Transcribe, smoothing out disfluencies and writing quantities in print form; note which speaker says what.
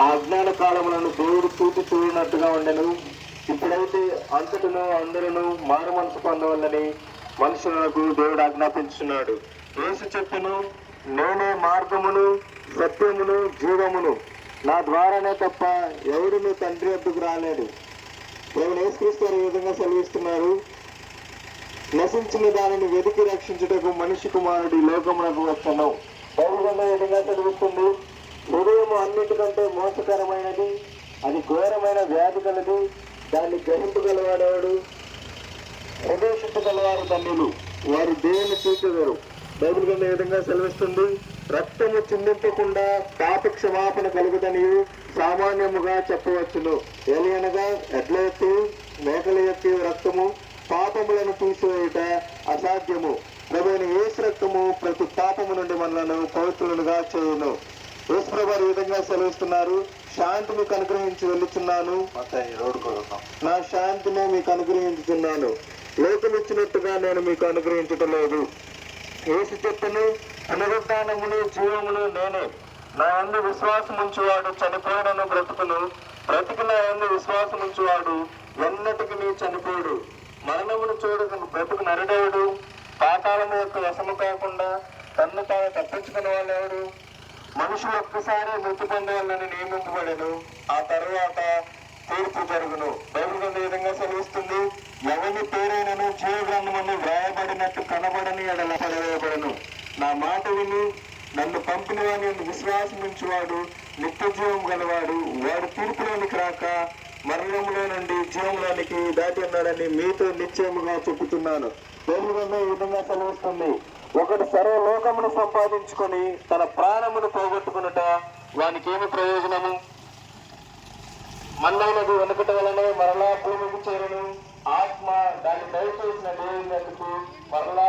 Speaker 1: ఆ అజ్ఞాన కాలములను దేవుడు చూడనట్టుగా ఉండెను. ఇప్పుడైతే అంతటను అందరూ మారు మనసు పొందవల్లని మనుషులకు దేవుడు ఆజ్ఞాపించున్నాడు. యేసు చెప్పెను, నేనే మార్గమును సత్యమును జీవమును, నా ద్వారానే తప్ప ఎవడును తండ్రి వద్దకు రాలేడు. దేవుడు యేసుక్రీస్తు ఈ విధంగా సెలవిస్తున్నారు, నశించిన దానిని వెతికి రక్షించుటకు మనిషి కుమారుడు లోకమునకు వచ్చను. బైబిల్ ఈ విధంగా చదువుతుంది, హృదయము అన్నిటికంటే మోసకరమైనది, అది ఘోరమైన వ్యాధి కలది, దాన్ని గ్రహింపగలవాడేవాడు? హృదయ శుద్ధి గలవారు ధన్యులు, వారు దేవుని చూచెదరు. బైబిల్ ఈ విధంగా సెలవిస్తుంది, రక్తము చిందింపకుండా పాప క్షమాపణ కలుగుదని సామాన్యముగా చెప్పవచ్చును. ఏలయనగా ఎడ్ల యొక్క మేకల యొక్క రక్తము పాపములను తీసివేయుట అసాధ్యము. ప్రభువైన యేసు రక్తము ప్రతి పాపము నుండి మనలను పవిత్రులుగా చేయును. యేసు ప్రభు ఈ విధంగా సెలవిస్తున్నారు, శాంతి మీకు అనుగ్రహించి వెళ్ళుచున్నాను, నా శాంతిని మీకు అనుగ్రహించుచున్నాను, లోకం ఇచ్చినట్టుగా నేను మీకు అనుగ్రహించటం లేదు. యేసు చెప్పను, పునరుద్ధానమును జీవమును నేనే. నా యందు విశ్వాసం ఉంచువాడు చనిపోయినను బ్రతుకును, బ్రతికి నా యందు విశ్వాసం ఉంచువాడు ఎన్నటికి నీ చనిపోడు. మరణమును చూడక బ్రతుకు నరుడేవుడు? పాతాళము యొక్క వశము కాకుండా తన్ను తాను తప్పించుకున్న వాళ్ళెవడు? మనుషులు ఒక్కసారి మృతి పొందాలని నియమింపబడెను, ఆ తరువాత తీర్పు జరుగును. బైబిల్ ఈ విధంగా సెలవిస్తుంది, ఎవరి పేరైనను జీవ గ్రంథమును వ్రాయబడినట్టు కనబడని ఎడల పడవేయబడను. నా మాట విని నన్ను పంపిన వాని విశ్వాసం ఉంచువాడు నిత్య జీవం గలవాడు, వాడు తీర్పులోనికి రాక మరణంలో నుండి జీవంలోనికి దాటి ఉన్నాడని మీతో నిశ్చయముగా చెబుతున్నాను. బైబిల్ ఈ విధంగా సెలవిస్తుంది, ఒకడు సర్వలోకమును సంపాదించుకొని తన ప్రాణమును పోగొట్టుకునుట వానికి ఏమి ప్రయోజనము? మన్నైనది వెనుకట వలనే మరలా భూమికి చేరును, ఆత్మ దాన్ని దయచేసిన దేవునికి మరలా